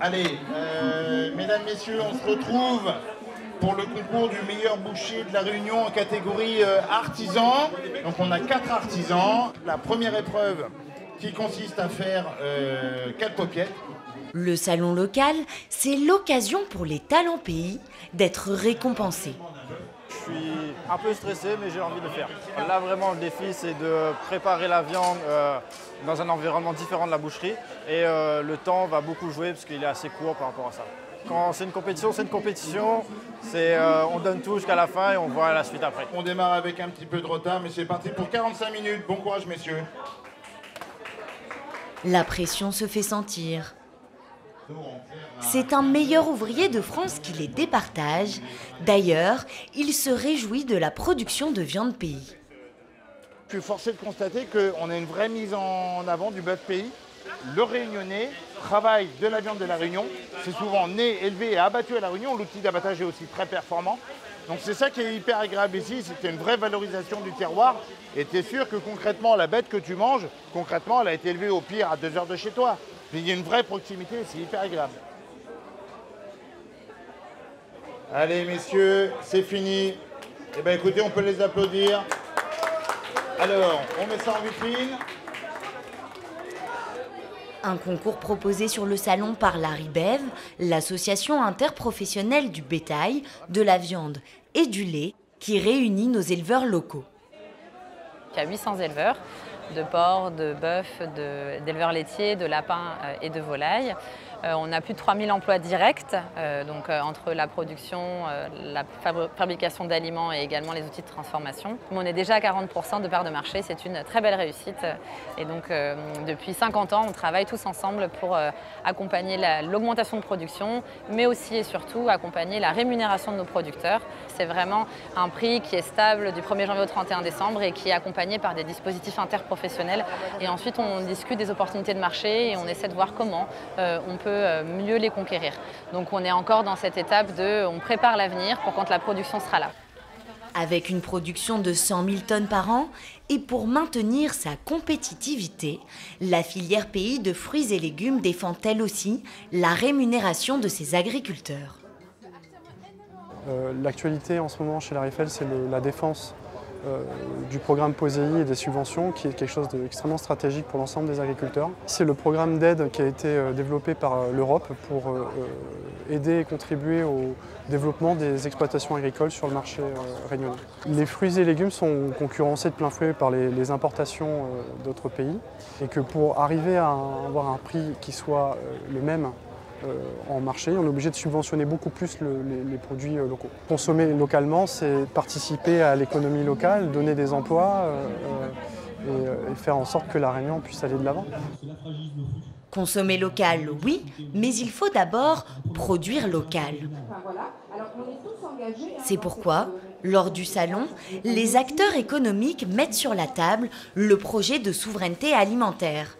Allez, mesdames, messieurs, on se retrouve pour le concours du meilleur boucher de la Réunion en catégorie artisan. Donc on a 4 artisans. La première épreuve qui consiste à faire 4 coquettes. Le salon local, c'est l'occasion pour les talents pays d'être récompensés. Je suis un peu stressé, mais j'ai envie de le faire. Là, vraiment, le défi, c'est de préparer la viande dans un environnement différent de la boucherie. Et le temps va beaucoup jouer parce qu'il est assez court par rapport à ça. Quand c'est une compétition, c'est une compétition. On donne tout jusqu'à la fin et on voit la suite après. On démarre avec un petit peu de retard, mais c'est parti pour 45 minutes. Bon courage, messieurs. La pression se fait sentir. C'est un meilleur ouvrier de France qui les départage. D'ailleurs, il se réjouit de la production de viande pays. Je suis forcé de constater qu'on a une vraie mise en avant du bœuf pays. Le Réunionnais travaille de la viande de la Réunion. C'est souvent né, élevé et abattu à la Réunion. L'outil d'abattage est aussi très performant. Donc c'est ça qui est hyper agréable ici, c'est une vraie valorisation du terroir. Et tu es sûr que concrètement, la bête que tu manges, concrètement, elle a été élevée au pire à 2 heures de chez toi. Mais il y a une vraie proximité, c'est hyper agréable. Allez messieurs, c'est fini. Eh bien écoutez, on peut les applaudir. Alors, on met ça en vitrine. Un concours proposé sur le salon par la RIBEV, l'association interprofessionnelle du bétail, de la viande et du lait, qui réunit nos éleveurs locaux. Il y a 800 éleveurs de porcs, de bœufs, d'éleveurs laitiers, de lapins et de volailles. On a plus de 3000 emplois directs, entre la production, la fabrication d'aliments et également les outils de transformation. Mais on est déjà à 40% de part de marché, c'est une très belle réussite. Et donc depuis 50 ans, on travaille tous ensemble pour accompagner l'augmentation de production, mais aussi et surtout accompagner la rémunération de nos producteurs. C'est vraiment un prix qui est stable du 1er janvier au 31 décembre et qui est accompagné par des dispositifs interprofessionnels. Et ensuite, on discute des opportunités de marché et on essaie de voir comment on peut mieux les conquérir. Donc on est encore dans cette étape de on prépare l'avenir pour quand la production sera là. Avec une production de 100 000 tonnes par an et pour maintenir sa compétitivité, la filière pays de fruits et légumes défend elle aussi la rémunération de ses agriculteurs. L'actualité en ce moment chez la RIFEL, c'est la défense du programme POSEI et des subventions, qui est quelque chose d'extrêmement stratégique pour l'ensemble des agriculteurs. C'est le programme d'aide qui a été développé par l'Europe pour aider et contribuer au développement des exploitations agricoles sur le marché réunionnais. Les fruits et légumes sont concurrencés de plein fouet par les importations d'autres pays et que pour arriver à avoir un prix qui soit le même en marché, on est obligé de subventionner beaucoup plus les produits locaux. Consommer localement, c'est participer à l'économie locale, donner des emplois et faire en sorte que la Réunion puisse aller de l'avant. Consommer local, oui, mais il faut d'abord produire local. C'est pourquoi, lors du salon, les acteurs économiques mettent sur la table le projet de souveraineté alimentaire.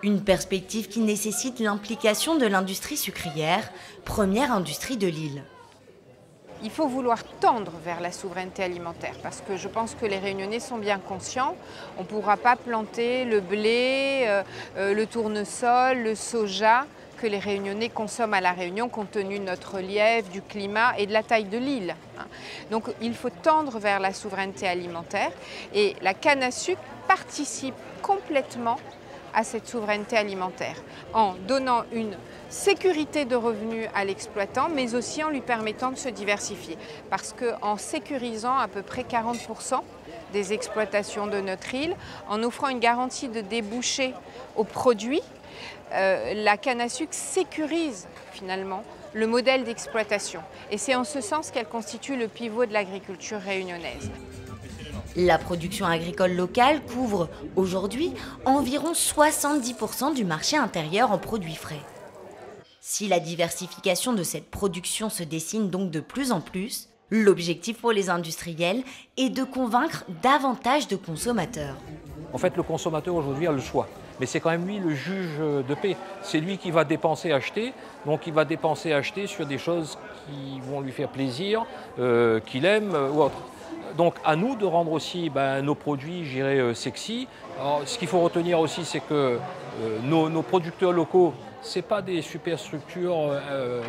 Une perspective qui nécessite l'implication de l'industrie sucrière, première industrie de l'île. Il faut vouloir tendre vers la souveraineté alimentaire parce que je pense que les Réunionnais sont bien conscients. On ne pourra pas planter le blé, le tournesol, le soja que les Réunionnais consomment à La Réunion compte tenu de notre relief, du climat et de la taille de l'île. Donc il faut tendre vers la souveraineté alimentaire et la canne à sucre participe complètement à cette souveraineté alimentaire, en donnant une sécurité de revenus à l'exploitant, mais aussi en lui permettant de se diversifier. Parce qu'en sécurisant à peu près 40% des exploitations de notre île, en offrant une garantie de débouchés aux produits, la canne à sucre sécurise finalement le modèle d'exploitation. Et c'est en ce sens qu'elle constitue le pivot de l'agriculture réunionnaise. La production agricole locale couvre aujourd'hui environ 70% du marché intérieur en produits frais. Si la diversification de cette production se dessine donc de plus en plus, l'objectif pour les industriels est de convaincre davantage de consommateurs. En fait, le consommateur aujourd'hui a le choix. Mais c'est quand même lui le juge de paix. C'est lui qui va dépenser, acheter. Donc il va dépenser, acheter sur des choses qui vont lui faire plaisir, qu'il aime ou autre. Donc à nous de rendre aussi nos produits, je dirais, sexy. Alors, ce qu'il faut retenir aussi, c'est que nos producteurs locaux ce pas des superstructures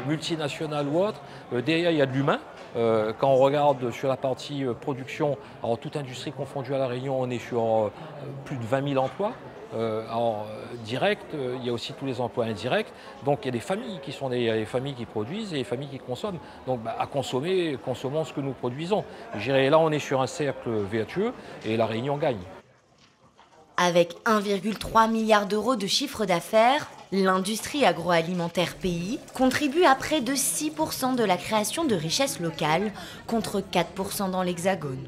multinationales ou autres. Derrière, il y a de l'humain. Quand on regarde sur la partie production, alors toute industrie confondue à La Réunion, on est sur plus de 20 000 emplois. Direct, il y a aussi tous les emplois indirects. Donc il y a des familles qui sont des familles qui produisent et des familles qui consomment. Donc à consommer, consommons ce que nous produisons. Je dirais, là, on est sur un cercle vertueux et La Réunion gagne. Avec 1,3 milliard d'euros de chiffre d'affaires, l'industrie agroalimentaire pays contribue à près de 6% de la création de richesses locales, contre 4% dans l'Hexagone.